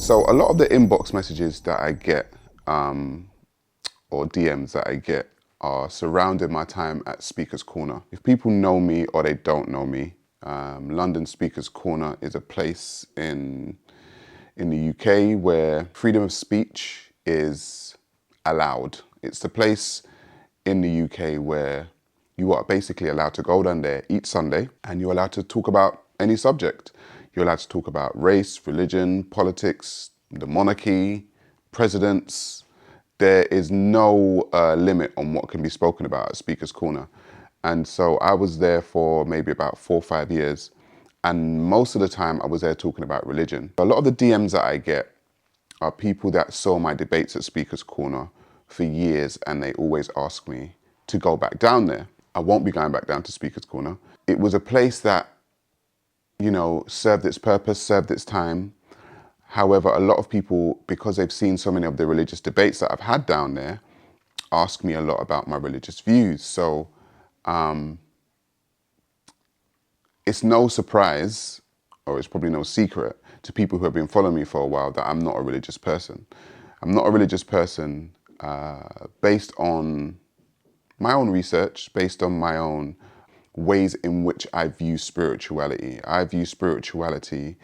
So a lot of the inbox messages that I get, or DMs that I get, are surrounding my time at Speaker's Corner. If people know me or they don't know me, London Speaker's Corner is a place in the UK where freedom of speech is allowed. It's the place in the UK where you are basically allowed to go down there each Sunday and you're allowed to talk about any subject. You're allowed to talk about race, religion, politics, the monarchy, presidents. There is no limit on what can be spoken about at Speaker's Corner. And so I was there for maybe about 4 or 5 years. And most of the time I was there talking about religion. A lot of the DMs that I get are people that saw my debates at Speaker's Corner for years and they always ask me to go back down there. I won't be going back down to Speaker's Corner. It was a place that, you know, served its purpose, served its time. However, a lot of people, because they've seen so many of the religious debates that I've had down there, ask me a lot about my religious views. So it's no surprise, or it's probably no secret to people who have been following me for a while, that I'm not a religious person. I'm not a religious person based on my own research, based on my own ways in which I view spirituality. I view spirituality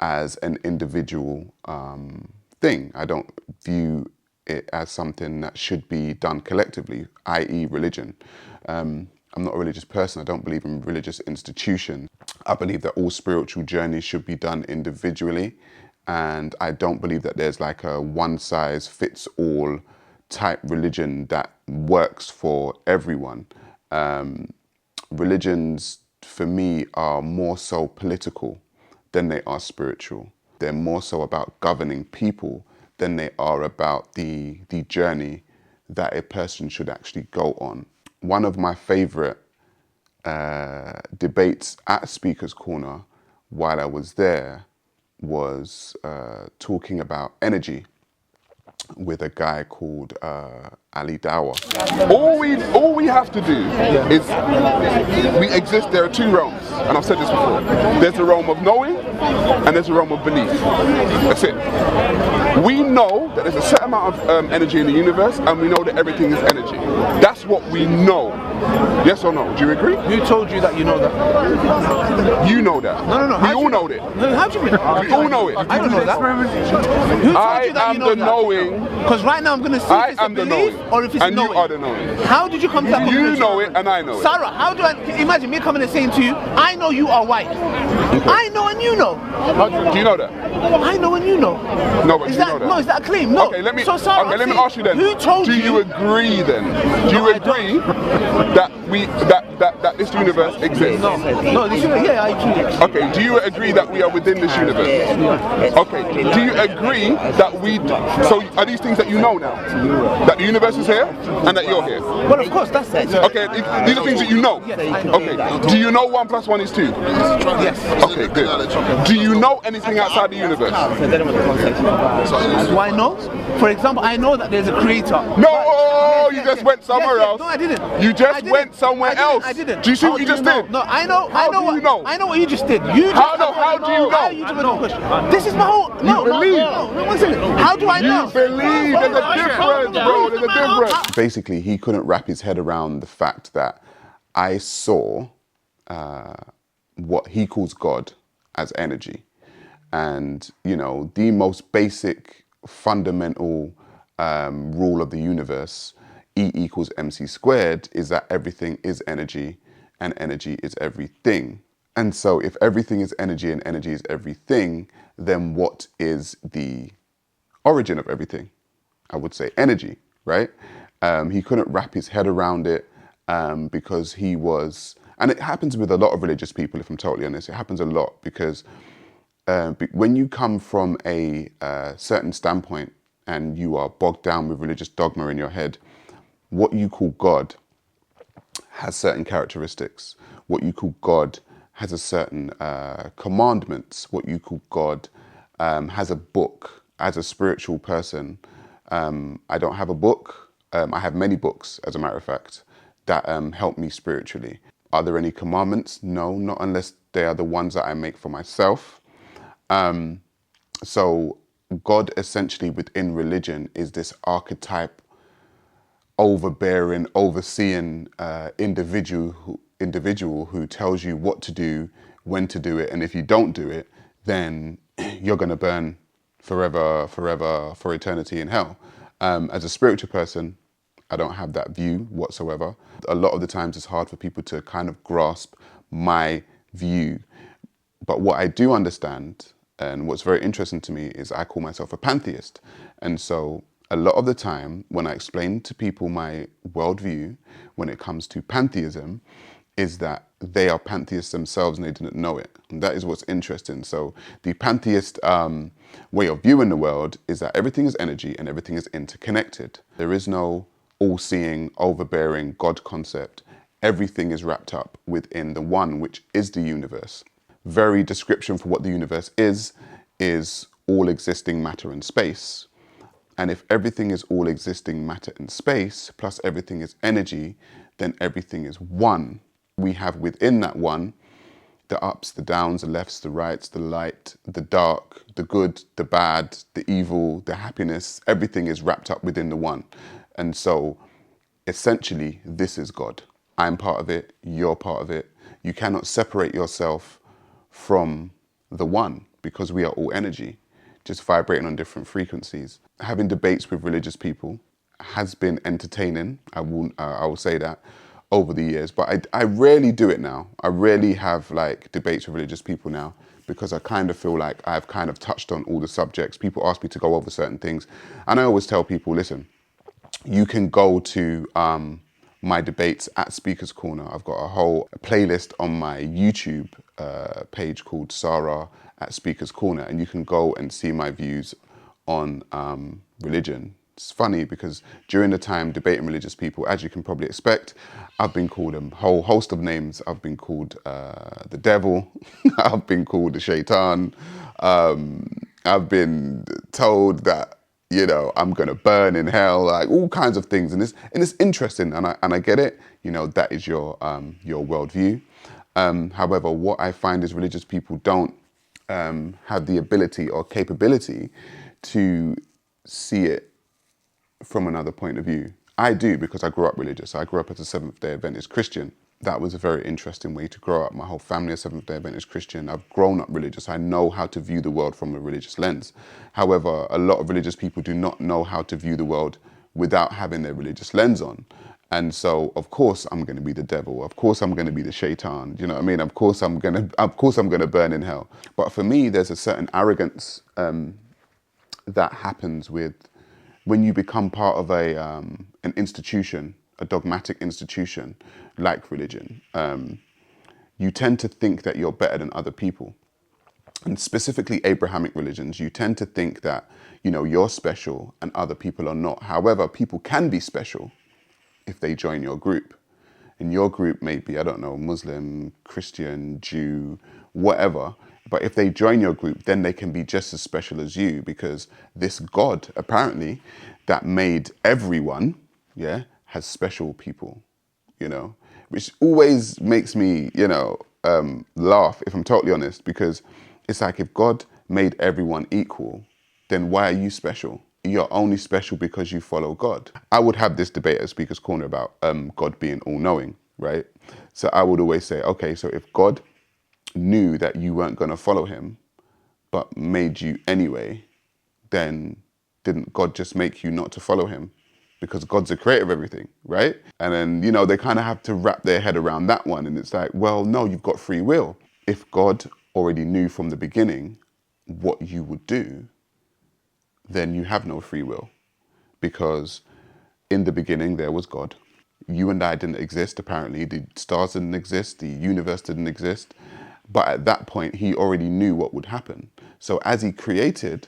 as an individual thing. I don't view it as something that should be done collectively, i.e. religion. I'm not a religious person. I don't believe in religious institutions. I believe that all spiritual journeys should be done individually. And I don't believe that there's like a one-size-fits-all type religion that works for everyone. Religions, for me, are more so political than they are spiritual. They're more so about governing people than they are about the journey that a person should actually go on. One of my favorite debates at Speaker's Corner while I was there was talking about energy with a guy called Ali Dawah. All we have to do is, we exist, there are two realms, and I've said this before. There's the realm of knowing and there's the realm of belief. That's it. We know that there's a set amount of energy in the universe, and we know that everything is energy. That's what we know. Yes or no? Do you agree? Who told you that you know that? You know that. No. We all know it. No, how do you mean? We all know it. I don't know that. Who told you that you know that? Knowing. Because right now I'm going to see if it's a belief or if it's and knowing. You are the knowing. How did you come to that conclusion? You know it and I know it. Sarah, how do I imagine me coming and saying to you, I know you are white. Okay. I know and you know. Do you know that? I know and you know. No, but is you that, know that. No, is that a claim? No. Okay, let me ask you then. Who told you? Do you agree then? Do you agree that that this universe exists? No, this universe, yeah, I agree. Okay, do you agree that we are within this universe? Okay, do you agree that so are these things that you know now? That the universe is here and that you're here? Well, of course, that's it. Okay, these are things that you know? Yes, I know. Okay, do you know 1 + 1 is 2? Yes. Okay, good. Do you know anything outside the universe? Do I know? For example, I know that there's a creator. No, you just went somewhere else. No, I didn't. You just went somewhere else. I didn't. Do you see what you just did? No, I know. How do you know? I know what you just did. You how do you know? You just no question. This is my whole. No, you believe. No, 1 second. How do I know? You believe. There's a difference, bro. There's a difference. Basically, he couldn't wrap his head around the fact that I saw what he calls God as energy. And, you know, the most basic, fundamental rule of the universe, E = mc², is that everything is energy and energy is everything. And so if everything is energy and energy is everything, then what is the origin of everything? I would say energy, right? He couldn't wrap his head around it because he was, and it happens with a lot of religious people, if I'm totally honest. It happens a lot because when you come from a certain standpoint and you are bogged down with religious dogma in your head, what you call God has certain characteristics. What you call God has a certain commandments. What you call God has a book. As a spiritual person, I don't have a book. I have many books, as a matter of fact, that help me spiritually. Are there any commandments? No, not unless they are the ones that I make for myself. So God essentially within religion is this archetype, overbearing, overseeing individual who tells you what to do, when to do it, and if you don't do it, then you're going to burn forever, for eternity in hell. As a spiritual person, I don't have that view whatsoever. A lot of the times it's hard for people to kind of grasp my view. But what I do understand, and what's very interesting to me, is I call myself a pantheist. And so a lot of the time when I explain to people my worldview when it comes to pantheism, is that they are pantheists themselves and they didn't know it. And that is what's interesting. So the pantheist way of viewing the world is that everything is energy and everything is interconnected. There is no all-seeing, overbearing God concept. Everything is wrapped up within the one, which is the universe. Very description for what the universe is all existing matter and space. And if everything is all existing matter and space, plus everything is energy, then everything is one. We have within that one the ups, the downs, the lefts, the rights, the light, the dark, the good, the bad, the evil, the happiness. Everything is wrapped up within the one. And so essentially, this is God. I'm part of it, you're part of it. You cannot separate yourself from the one because we are all energy, just vibrating on different frequencies. Having debates with religious people has been entertaining, I will say that, over the years, but I rarely do it now. I rarely have like debates with religious people now because I kind of feel like I've kind of touched on all the subjects. People ask me to go over certain things, and I always tell people, listen, you can go to my debates at Speaker's Corner. I've got a whole playlist on my YouTube page called Sarah at Speaker's Corner, and you can go and see my views on religion. It's funny because during the time debating religious people, as you can probably expect, I've been called a whole host of names. I've been called the devil. I've been called the shaitan. I've been told that, you know, I'm gonna burn in hell, like all kinds of things, and it's interesting, and I get it. You know, that is your worldview. However, what I find is religious people don't have the ability or capability to see it from another point of view. I do because I grew up religious. I grew up as a Seventh-day Adventist Christian. That was a very interesting way to grow up. My whole family is Seventh-day Adventist Christian. I've grown up religious. I know how to view the world from a religious lens. However, a lot of religious people do not know how to view the world without having their religious lens on. And so, of course, I'm going to be the devil. Of course, I'm going to be the shaitan. Do you know what I mean? Of course, I'm going to burn in hell. But for me, there's a certain arrogance that happens with when you become part of an institution, a dogmatic institution like religion. You tend to think that you're better than other people. And specifically Abrahamic religions, you tend to think that, you know, you're special and other people are not. However, people can be special if they join your group. And your group may be, I don't know, Muslim, Christian, Jew, whatever. But if they join your group, then they can be just as special as you, because this God, apparently, that made everyone, yeah, has special people, you know, which always makes me, you know, laugh, if I'm totally honest, because it's like if God made everyone equal, then why are you special? You're only special because you follow God. I would have this debate at Speaker's Corner about God being all-knowing, right? So I would always say, okay, so if God knew that you weren't going to follow him, but made you anyway, then didn't God just make you not to follow him? Because God's the creator of everything, right? And then, you know, they kind of have to wrap their head around that one. And it's like, well, no, you've got free will. If God already knew from the beginning what you would do, then you have no free will. Because in the beginning, there was God. You and I didn't exist, apparently. The stars didn't exist. The universe didn't exist. But at that point, he already knew what would happen. So as he created,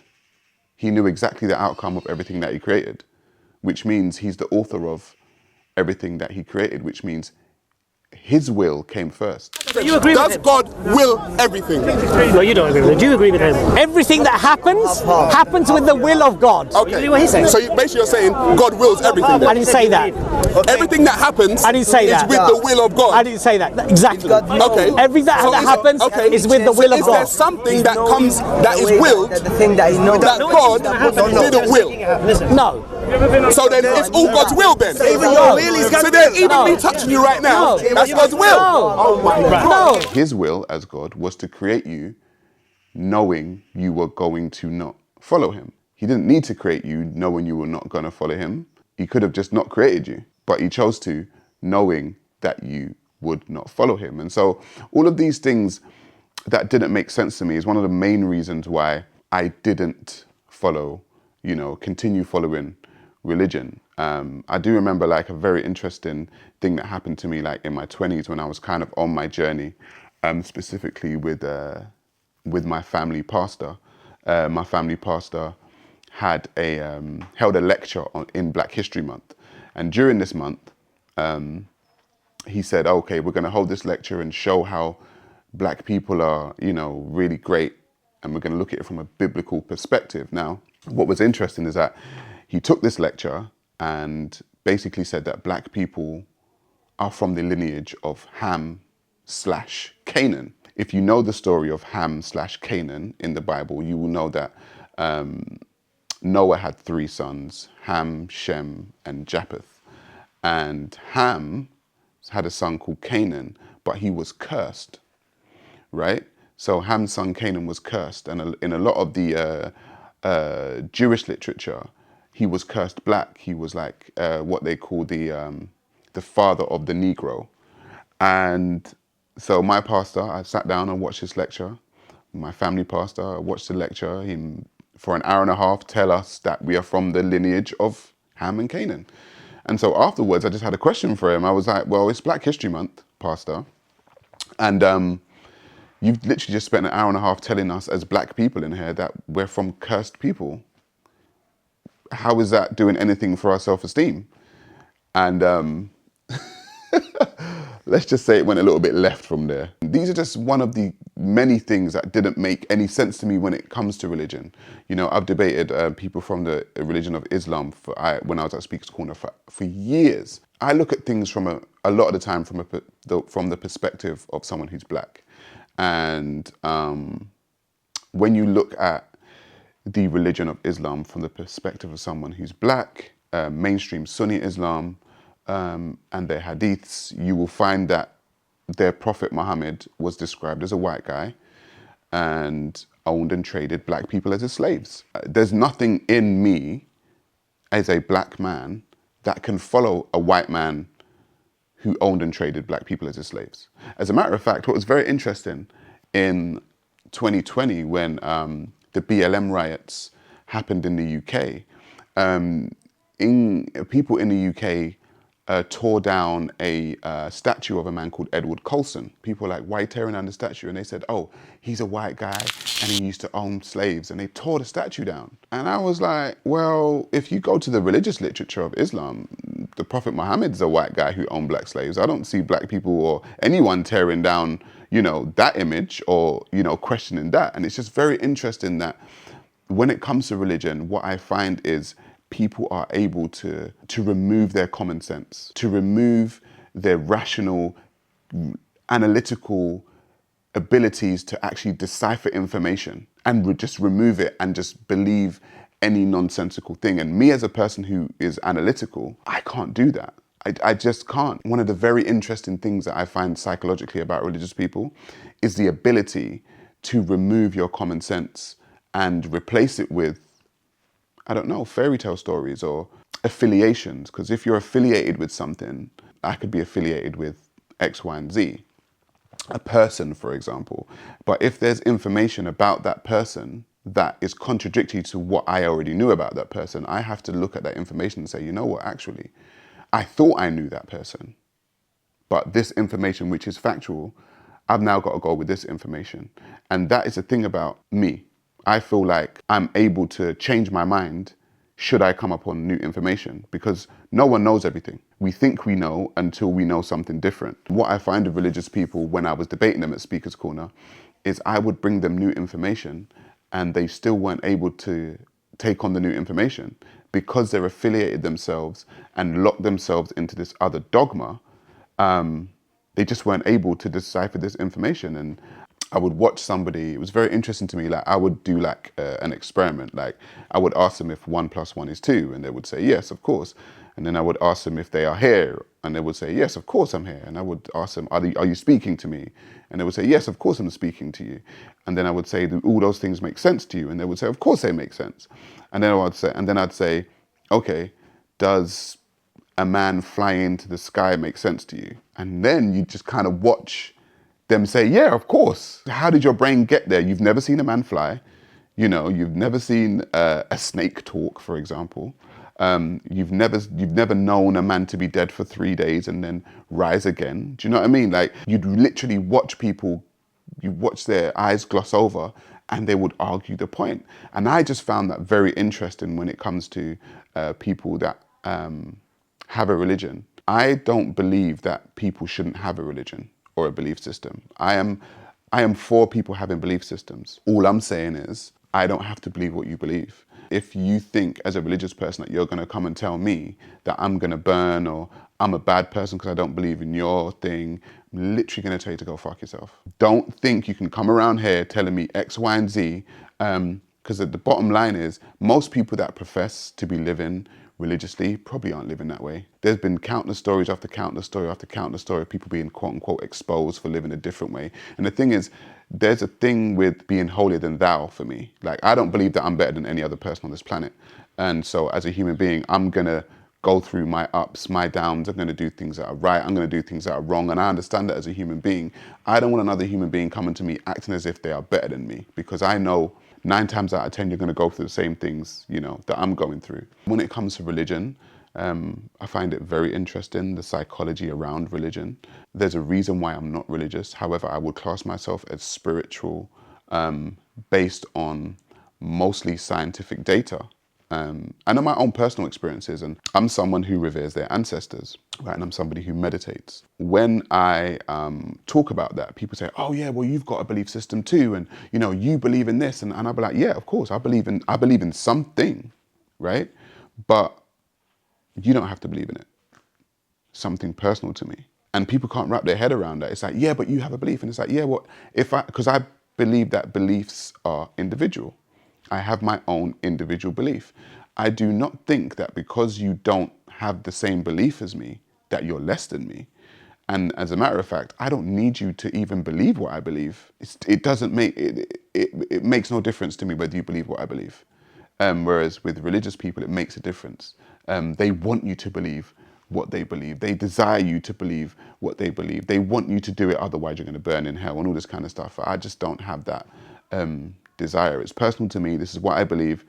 he knew exactly the outcome of everything that he created, which means he's the author of everything that he created, which means His will came first. Do you agree with him? God will everything? No, you don't agree with him. Do you agree with him? Everything that happens with the will of God. Okay. What he's saying. So basically you're saying God wills everything then? I didn't say that. Everything that happens I didn't say is that. with the will of God? I didn't say that. Exactly. Okay. Everything that happens is with the will of Is there God. something that comes that is willed The thing that is not that God didn't will? No. So then it's all God's will then? even your will is So then even me touching you right now, that's God's will? No. His will as God was to create you knowing you were going to not follow him. He didn't need to create you knowing you were not going to follow him. He could have just not created you, but he chose to knowing that you would not follow him. And so all of these things that didn't make sense to me is one of the main reasons why I didn't continue following religion. I do remember like a very interesting thing that happened to me like in my 20s when I was kind of on my journey, specifically with my family pastor. My family pastor had held a lecture in Black History Month, and during this month, he said, "Okay, we're going to hold this lecture and show how Black people are, really great, and we're going to look at it from a biblical perspective." Now, what was interesting is that he took this lecture and basically said that Black people are from the lineage of Ham/Canaan. If you know the story of Ham/Canaan in the Bible, you will know that Noah had 3 sons, Ham, Shem, and Japheth. And Ham had a son called Canaan, but he was cursed, right? So Ham's son Canaan was cursed, and in a lot of the Jewish literature, he was cursed black. He was like what they call the father of the Negro. And so my pastor, I sat down and watched this lecture. My family pastor, I watched the lecture. He, for an hour and a half, tell us that we are from the lineage of Ham and Canaan. And so afterwards, I just had a question for him. I was like, well, it's Black History Month, Pastor. And you've literally just spent an hour and a half telling us as Black people in here that we're from cursed people. How is that doing anything for our self-esteem? And let's just say it went a little bit left from there. These are just one of the many things that didn't make any sense to me when it comes to religion. I've debated people from the religion of Islam when I was at Speaker's Corner for years. I look at things from a lot of the time from the perspective of someone who's Black. And when you look at the religion of Islam from the perspective of someone who's Black, mainstream Sunni Islam, and their hadiths, you will find that their Prophet Muhammad was described as a white guy and owned and traded Black people as his slaves. There's nothing in me as a Black man that can follow a white man who owned and traded Black people as his slaves. As a matter of fact, what was very interesting in 2020 when the BLM riots happened in the UK, people in the UK tore down a statue of a man called Edward Colson. People were like, why are you tearing down the statue? And they said, oh, he's a white guy and he used to own slaves, and they tore the statue down. And I was like, well, if you go to the religious literature of Islam, the Prophet Muhammad's a white guy who owned Black slaves. I don't see Black people or anyone tearing down, that image or, questioning that. And it's just very interesting that when it comes to religion, what I find is people are able to remove their common sense, to remove their rational, analytical abilities to actually decipher information and just remove it and just believe any nonsensical thing. And me as a person who is analytical, I can't do that. I just can't. One of the very interesting things that I find psychologically about religious people is the ability to remove your common sense and replace it with, I don't know, fairy tale stories or affiliations. Because if you're affiliated with something, I could be affiliated with X, Y, and Z, a person, for example. But if there's information about that person that is contradictory to what I already knew about that person, I have to look at that information and say, you know what, actually, I thought I knew that person, but this information, which is factual, I've now got to go with this information. And that is the thing about me. I feel like I'm able to change my mind, should I come upon new information? Because no one knows everything. We think we know until we know something different. What I find of religious people when I was debating them at Speaker's Corner is I would bring them new information and they still weren't able to take on the new information because they're affiliated themselves and locked themselves into this other dogma. They just weren't able to decipher this information. And I would watch somebody, it was very interesting to me, like I would do like an experiment. Like I would ask them if 1 + 1 is 2 and they would say, yes, of course. And then I would ask them if they are here and they would say, yes, of course I'm here. And I would ask them, are you speaking to me? And they would say, yes, of course I'm speaking to you. And then I would say, do all those things make sense to you? And they would say, of course they make sense. And then I'd say, okay, does a man flying into the sky make sense to you? And then you just kind of watch them say, yeah, of course. How did your brain get there? You've never seen a man fly. You know, you've never seen a snake talk, for example. You've never known a man to be dead for 3 days and then rise again. Do you know what I mean? Like you'd literally watch people, you watch their eyes gloss over and they would argue the point. And I just found that very interesting when it comes to people that have a religion. I don't believe that people shouldn't have a religion or a belief system. I am for people having belief systems. All I'm saying is I don't have to believe what you believe. If you think as a religious person that you're going to come and tell me that I'm going to burn or I'm a bad person because I don't believe in your thing, I'm literally going to tell you to go fuck yourself. Don't think you can come around here telling me X, Y, and Z, because the bottom line is most people that profess to be living religiously probably aren't living that way. There's been countless stories after countless story after countless story of people being quote unquote exposed for living a different way. And the thing is, there's a thing with being holier than thou for me. Like, I don't believe that I'm better than any other person on this planet. And so as a human being, I'm gonna go through my ups, my downs. I'm gonna do things that are right. I'm gonna do things that are wrong. And I understand that as a human being. I don't want another human being coming to me acting as if they are better than me, because I know 9 times out of 10, you're going to go through the same things, you know, that I'm going through. When it comes to religion, I find it very interesting, the psychology around religion. There's a reason why I'm not religious. However, I would class myself as spiritual based on mostly scientific data. And on my own personal experiences. And I'm someone who reveres their ancestors, right? And I'm somebody who meditates. When I talk about that, people say, oh yeah, well, you've got a belief system too. And you know, you believe in this. And I'll be like, yeah, of course, I believe in something, right? But you don't have to believe in it. Something personal to me. And people can't wrap their head around that. It's like, yeah, but you have a belief. And it's like, yeah, well, because I believe that beliefs are individual. I have my own individual belief. I do not think that because you don't have the same belief as me, that you're less than me. And as a matter of fact, I don't need you to even believe what I believe. It makes no difference to me whether you believe what I believe. Whereas with religious people, it makes a difference. They want you to believe what they believe. They desire you to believe what they believe. They want you to do it, otherwise you're going to burn in hell and all this kind of stuff. I just don't have that desire. It's personal to me. This is what I believe,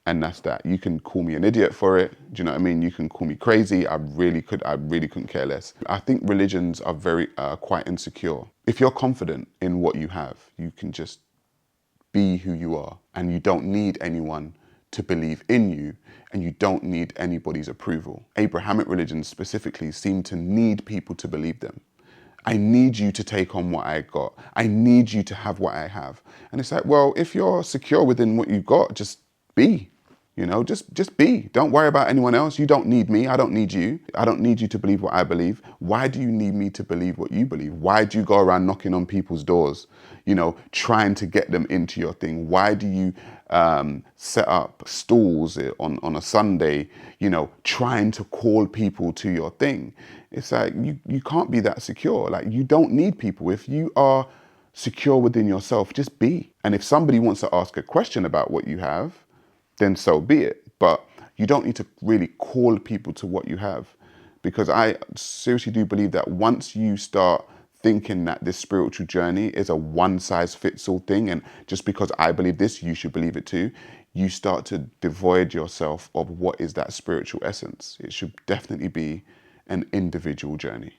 and that's that. You can call me an idiot for it. Do you know what I mean? You can call me crazy. I really couldn't care less. I think religions are very quite insecure. If you're confident in what you have, you can just be who you are, and you don't need anyone to believe in you, and you don't need anybody's approval. Abrahamic religions specifically seem to need people to believe them. I need you to take on what I got. I need you to have what I have. And it's like, well, if you're secure within what you've got, just be, you know, just be. Don't worry about anyone else. You don't need me. I don't need you. I don't need you to believe what I believe. Why do you need me to believe what you believe? Why do you go around knocking on people's doors, you know, trying to get them into your thing? Why do you set up stalls on a Sunday, you know, trying to call people to your thing? It's like, you can't be that secure. Like, you don't need people. If you are secure within yourself, just be. And if somebody wants to ask a question about what you have, then so be it. But you don't need to really call people to what you have. Because I seriously do believe that once you start thinking that this spiritual journey is a one-size-fits-all thing, and just because I believe this, you should believe it too, you start to devoid yourself of what is that spiritual essence. It should definitely be an individual journey.